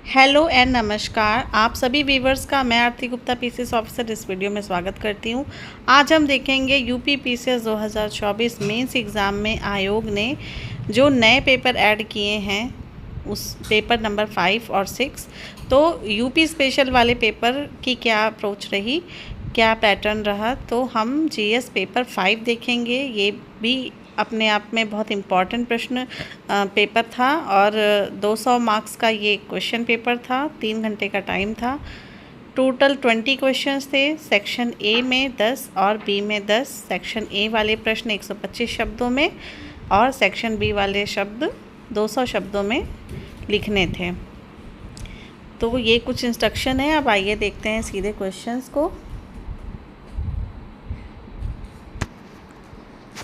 Hello and नमस्कार। आप सभी व्यूवर्स का मैं आरती गुप्ता पीसीएस ऑफिसर इस वीडियो में स्वागत करती हूं। आज हम देखेंगे यूपी पीसीएस 2024 मेंस एग्ज़ाम में आयोग ने जो नए पेपर ऐड किए हैं उस पेपर नंबर 5 और 6। तो यूपी स्पेशल वाले पेपर की क्या अप्रोच रही, क्या पैटर्न रहा, तो हम जीएस पेपर 5 देखेंगे। ये भी अपने आप में बहुत इम्पॉर्टेंट प्रश्न पेपर था और 200 मार्क्स का ये क्वेश्चन पेपर था। 3 घंटे का टाइम था। टोटल 20 क्वेश्चंस थे। सेक्शन ए में 10 और बी में 10। सेक्शन ए वाले प्रश्न 125 शब्दों में और सेक्शन बी वाले शब्द 200 शब्दों में लिखने थे। तो ये कुछ इंस्ट्रक्शन है। अब आइए देखते हैं सीधे क्वेश्चंस को।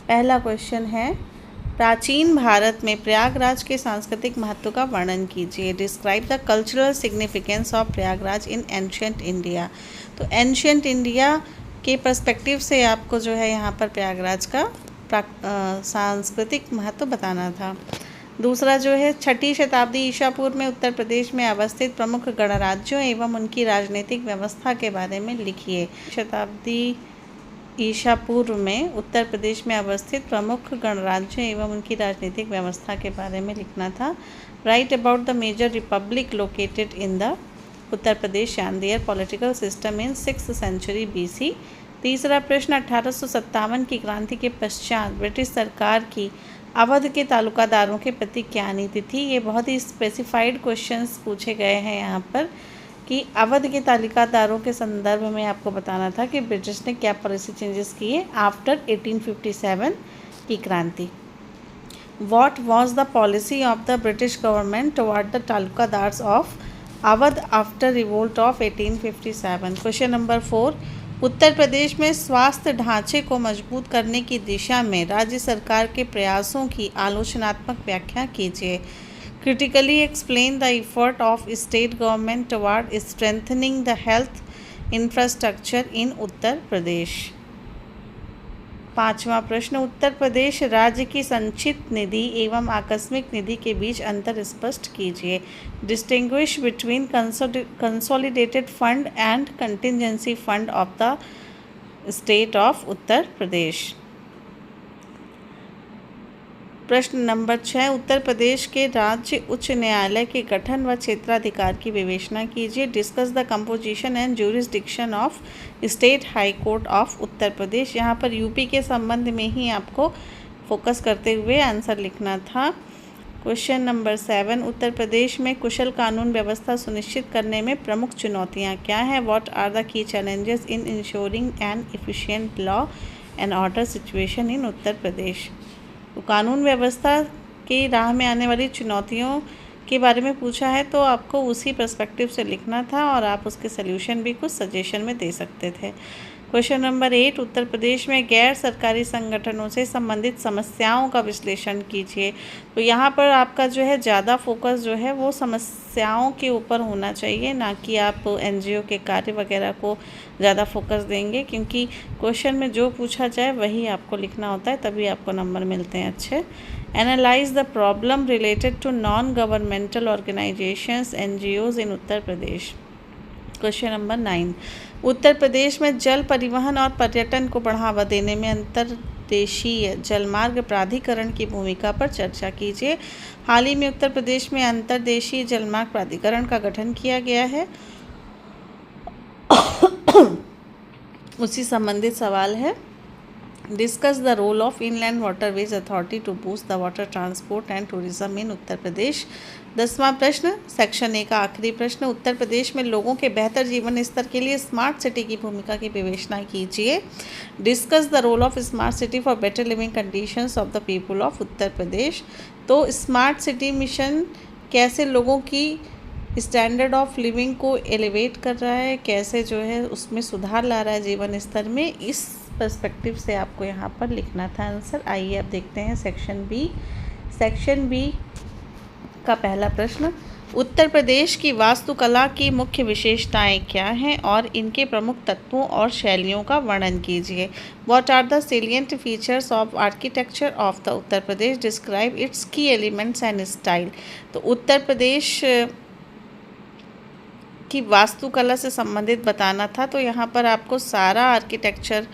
पहला क्वेश्चन है, प्राचीन भारत में प्रयागराज के सांस्कृतिक महत्व का वर्णन कीजिए। Describe the cultural significance of Prayagraj in ancient India. तो एंशियंट इंडिया के पर्सपेक्टिव से आपको जो है यहाँ पर प्रयागराज का सांस्कृतिक महत्व बताना था। दूसरा जो है, 6ठी शताब्दी ईसा पूर्व में उत्तर प्रदेश में अवस्थित प्रमुख गणराज्यों एवं उनकी राजनीतिक व्यवस्था के बारे में लिखिए। शताब्दी ईसा पूर्व में उत्तर प्रदेश में अवस्थित प्रमुख गणराज्यों एवं उनकी राजनीतिक व्यवस्था के बारे में लिखना था। Write about the major republic located in the Uttar Pradesh and their political system in 6th century BC। तीसरा प्रश्न, 1857 की क्रांति के पश्चात ब्रिटिश सरकार की अवध के तालुकादारों के प्रति क्या नीति थी। ये बहुत ही स्पेसिफाइड क्वेश्चंस पूछे गए हैं यहाँ पर कि अवध के तालिकादारों के संदर्भ में आपको बताना था कि ब्रिटिश ने क्या पॉलिसी चेंजेस किए आफ्टर 1857 की क्रांति। What was the policy of the British government toward the talukdars of Awadh after revolt of 1857। Question number 4, Uttar Pradesh में स्वास्थ्य ढांचे को मजबूत करने की दिशा में राज्य सरकार के प्रयासों की आलोचनात्मक व्याख्या कीजिए। Critically explain the effort of state government toward strengthening the health infrastructure in Uttar Pradesh. पांचवा प्रश्न, उत्तर प्रदेश राज्य की संचित निधि एवं आकस्मिक निधि के बीच अंतर स्पष्ट कीजिए। Distinguish between consolidated fund and contingency fund of the state of Uttar Pradesh. प्रश्न नंबर 6, उत्तर प्रदेश के राज्य उच्च न्यायालय के गठन व क्षेत्राधिकार की विवेचना कीजिए। Discuss the composition and jurisdiction of state high court of Uttar Pradesh. यहाँ पर यूपी के संबंध में ही आपको फोकस करते हुए आंसर लिखना था। क्वेश्चन नंबर 7, उत्तर प्रदेश में कुशल कानून व्यवस्था सुनिश्चित करने में प्रमुख चुनौतियाँ क्या हैं। What are the key challenges in ensuring an efficient law and order situation in Uttar Pradesh. तो कानून व्यवस्था की राह में आने वाली चुनौतियों के बारे में पूछा है, तो आपको उसी पर्सपेक्टिव से लिखना था और आप उसके सल्यूशन भी कुछ सजेशन में दे सकते थे। क्वेश्चन नंबर 8, उत्तर प्रदेश में गैर सरकारी संगठनों से संबंधित समस्याओं का विश्लेषण कीजिए। तो यहाँ पर आपका जो है ज़्यादा फोकस जो है वो समस्याओं के ऊपर होना चाहिए, ना कि आप NGO के कार्य वगैरह को ज़्यादा फोकस देंगे, क्योंकि क्वेश्चन में जो पूछा जाए वही आपको लिखना होता है, तभी आपको नंबर मिलते हैं अच्छे। Analyse the problem related to non governmental organisations NGOs in Uttar Pradesh. Question number 9, Uttar Pradesh में जल परिवहन और पर्यटन को बढ़ावा देने में अंतर्देशीय जलमार्ग प्राधिकरण की भूमिका पर चर्चा कीजिए। हाल ही में उत्तर प्रदेश में अंतर्देशीय जलमार्ग प्राधिकरण का गठन किया गया है। उसी संबंधित सवाल है, discuss the role of inland waterways authority to boost the water transport and tourism in Uttar Pradesh. 10वां प्रश्न, सेक्शन ए का आखिरी प्रश्न, उत्तर प्रदेश में लोगों के बेहतर जीवन स्तर के लिए स्मार्ट सिटी की भूमिका की विवेचना कीजिए। Discuss the role of smart city for better living conditions of the people of Uttar Pradesh. तो स्मार्ट सिटी मिशन कैसे लोगों की स्टैंडर्ड ऑफ लिविंग को एलिवेट कर रहा है, कैसे जो है उसमें सुधार ला रहा है जीवन स्तर में, इस पर्सपेक्टिव से आपको यहाँ पर लिखना था आंसर। आइए अब देखते हैं सेक्शन बी। सेक्शन बी का पहला प्रश्न, उत्तर प्रदेश की वास्तुकला की मुख्य विशेषताएं क्या हैं और इनके प्रमुख तत्वों और शैलियों का वर्णन कीजिए। What are the salient features of architecture of the Uttar Pradesh. Describe its key elements and style. तो उत्तर प्रदेश की वास्तुकला से संबंधित बताना था, तो यहाँ पर आपको सारा आर्किटेक्चर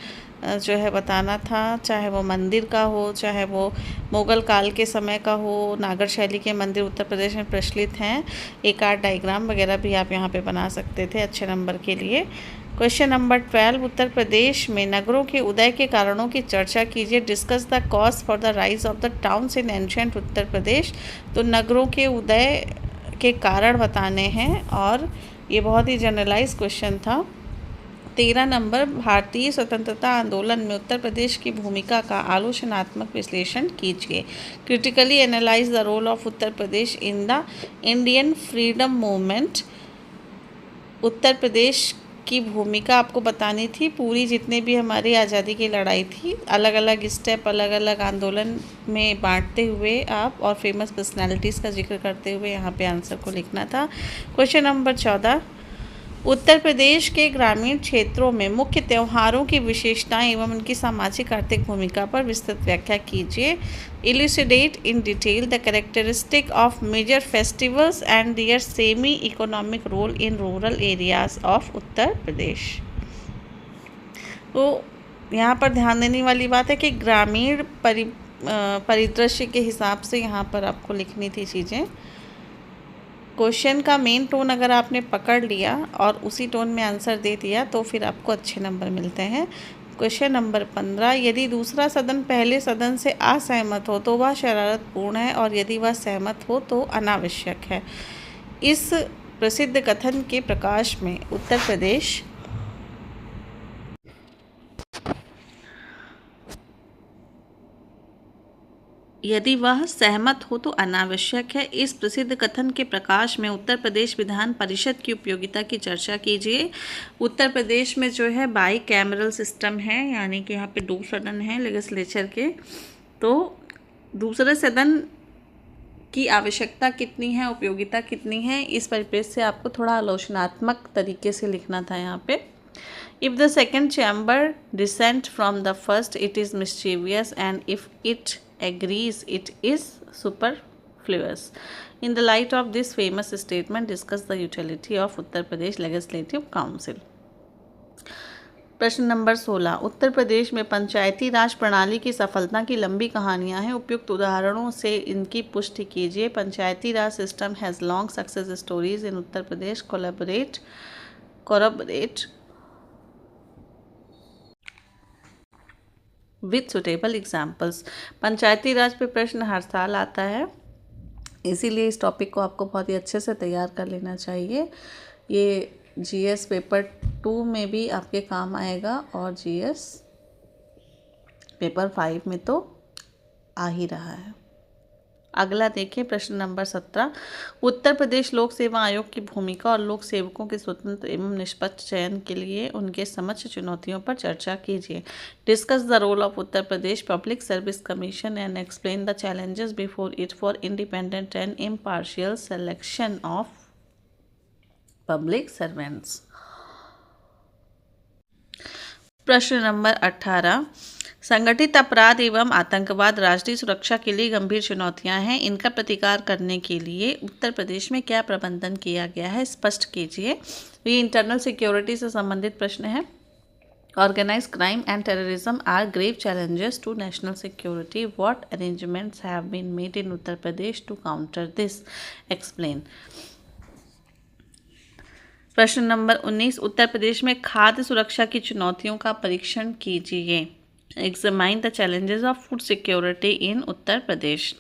जो है बताना था, चाहे वो मंदिर का हो, चाहे वो मुग़ल काल के समय का हो। नागर शैली के मंदिर उत्तर प्रदेश में प्रचलित हैं। एक आर्ट डायग्राम वगैरह भी आप यहाँ पे बना सकते थे अच्छे नंबर के लिए। क्वेश्चन नंबर 12, उत्तर प्रदेश में नगरों के उदय के कारणों की चर्चा कीजिए। Discuss the cause for the rise of the towns in ancient Uttar Pradesh. तो नगरों के उदय के कारण बताने हैं और ये बहुत ही जनरलाइज क्वेश्चन था। 13 नंबर, भारतीय स्वतंत्रता आंदोलन में उत्तर प्रदेश की भूमिका का आलोचनात्मक विश्लेषण कीजिए। Critically analyse the role of Uttar Pradesh in the Indian freedom movement. Uttar Pradesh की भूमिका आपको बतानी थी। पूरी जितने भी हमारी आज़ादी की लड़ाई थी, अलग अलग स्टेप, अलग अलग आंदोलन में बांटते हुए आप और फेमस पर्सनालिटीज़ का जिक्र करते हुए यहाँ पे आंसर को लिखना था। क्वेश्चन नंबर 14, उत्तर प्रदेश के ग्रामीण क्षेत्रों में मुख्य त्योहारों की विशेषताएं एवं उनकी सामाजिक आर्थिक भूमिका पर विस्तृत व्याख्या कीजिए। Elucidate in detail the characteristic of major festivals and their semi economic role in rural areas of Uttar Pradesh. तो यहाँ पर ध्यान देने वाली बात है कि ग्रामीण परिदृश्य के हिसाब से यहाँ पर आपको लिखनी थी चीज़ें। क्वेश्चन का मेन टोन अगर आपने पकड़ लिया और उसी टोन में आंसर दे दिया तो फिर आपको अच्छे नंबर मिलते हैं। क्वेश्चन नंबर 15, यदि दूसरा सदन पहले सदन से असहमत हो तो वह शरारतपूर्ण है और यदि वह सहमत हो तो अनावश्यक है। इस प्रसिद्ध कथन के प्रकाश में उत्तर प्रदेश यदि वह सहमत हो तो अनावश्यक है। इस प्रसिद्ध कथन के प्रकाश में उत्तर प्रदेश विधान परिषद की उपयोगिता की चर्चा कीजिए। उत्तर प्रदेश में जो है बाई कैमरल सिस्टम है, यानी कि यहाँ पे 2 सदन हैं लेजिस्लेचर के। तो दूसरे सदन की आवश्यकता कितनी है, उपयोगिता कितनी है, इस परिप्रेक्ष्य से आपको थोड़ा आलोचनात्मक तरीके से लिखना था यहाँ पे। If the second chamber dissent from the first, it is mischievous, and if it agrees, it is superfluous. In the light of this famous statement, discuss the utility of Uttar Pradesh Legislative Council. प्रश्न number 16, उत्तर प्रदेश में पंचायती राज प्रणाली की सफलता की लंबी कहानियां हैं। उपयुक्त उदाहरणों से इनकी पुष्टि कीजिए। Panchayati Raj system has long success stories in Uttar Pradesh. Collaborate with suitable examples. Panchayati Raj पे प्रश्न हर साल आता है, इसीलिए इस टॉपिक को आपको बहुत ही अच्छे से तैयार कर लेना चाहिए। ये जीएस पेपर 2 में भी आपके काम आएगा और जीएस पेपर 5 में तो आ ही रहा है। अगला देखिए प्रश्न नंबर 17, उत्तर प्रदेश लोक सेवा आयोग की भूमिका और लोक सेवकों के स्वतंत्र एवं निष्पक्ष चयन के लिए उनके समक्ष चुनौतियों पर चर्चा कीजिए। Discuss the role of Uttar Pradesh public service commission and explain the challenges before it for independent and impartial selection of public servants. प्रश्न नंबर 18, संगठित अपराध एवं आतंकवाद राष्ट्रीय सुरक्षा के लिए गंभीर चुनौतियां हैं। इनका प्रतिकार करने के लिए उत्तर प्रदेश में क्या प्रबंधन किया गया है, स्पष्ट कीजिए। ये इंटरनल सिक्योरिटी से संबंधित प्रश्न है। Organise crime and terrorism are grave challenges to national security. What arrangements have been made in Uttar Pradesh to counter this, explain. प्रश्न नंबर 19, उत्तर प्रदेश में खाद्य सुरक्षा की चुनौतियों का परीक्षण कीजिए। Examine the challenges of food security in Uttar Pradesh.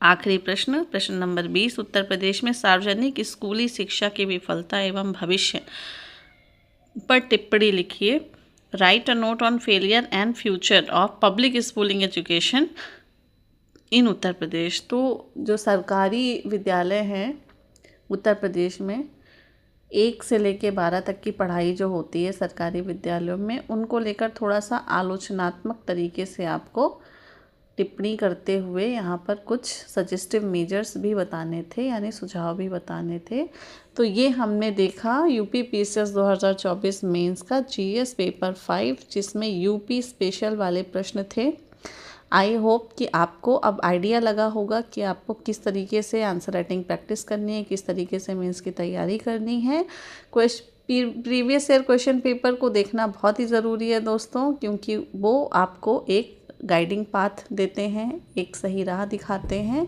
आखिरी प्रश्न, प्रश्न नंबर 20, उत्तर प्रदेश में सार्वजनिक स्कूली शिक्षा की विफलता एवं भविष्य पर टिप्पणी लिखिए। Write a note on failure and future of public schooling education in Uttar Pradesh. तो जो सरकारी विद्यालय हैं उत्तर प्रदेश में 1 से लेकर 12 तक की पढ़ाई जो होती है सरकारी विद्यालयों में, उनको लेकर थोड़ा सा आलोचनात्मक तरीके से आपको टिप्पणी करते हुए यहाँ पर कुछ सजेस्टिव मेजर्स भी बताने थे, यानी सुझाव भी बताने थे। तो ये हमने देखा यूपी पीसीएस 2024 मेंस का जीएस पेपर 5, जिसमें यूपी स्पेशल वाले प्रश्न थे। आई होप कि आपको अब आइडिया लगा होगा कि आपको किस तरीके से आंसर राइटिंग प्रैक्टिस करनी है, किस तरीके से मेंस की तैयारी करनी है। प्रीवियस ईयर क्वेश्चन पेपर को देखना बहुत ही ज़रूरी है दोस्तों, क्योंकि वो आपको एक गाइडिंग पाथ देते हैं, एक सही राह दिखाते हैं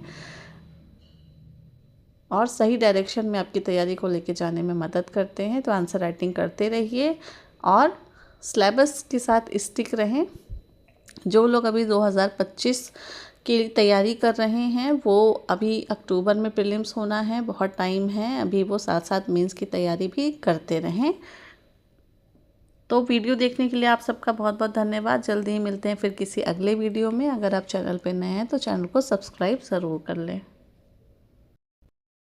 और सही डायरेक्शन में आपकी तैयारी को लेके जाने में मदद करते हैं। तो आंसर राइटिंग करते रहिए और सिलेबस के साथ स्टिक रहें। जो लोग अभी 2025 की तैयारी कर रहे हैं वो अभी अक्टूबर में प्रीलिम्स होना है, बहुत टाइम है अभी, वो साथ साथ मेंस की तैयारी भी करते रहें। तो वीडियो देखने के लिए आप सबका बहुत बहुत धन्यवाद। जल्दी ही मिलते हैं फिर किसी अगले वीडियो में। अगर आप चैनल पर नए हैं तो चैनल को सब्सक्राइब ज़रूर कर लें।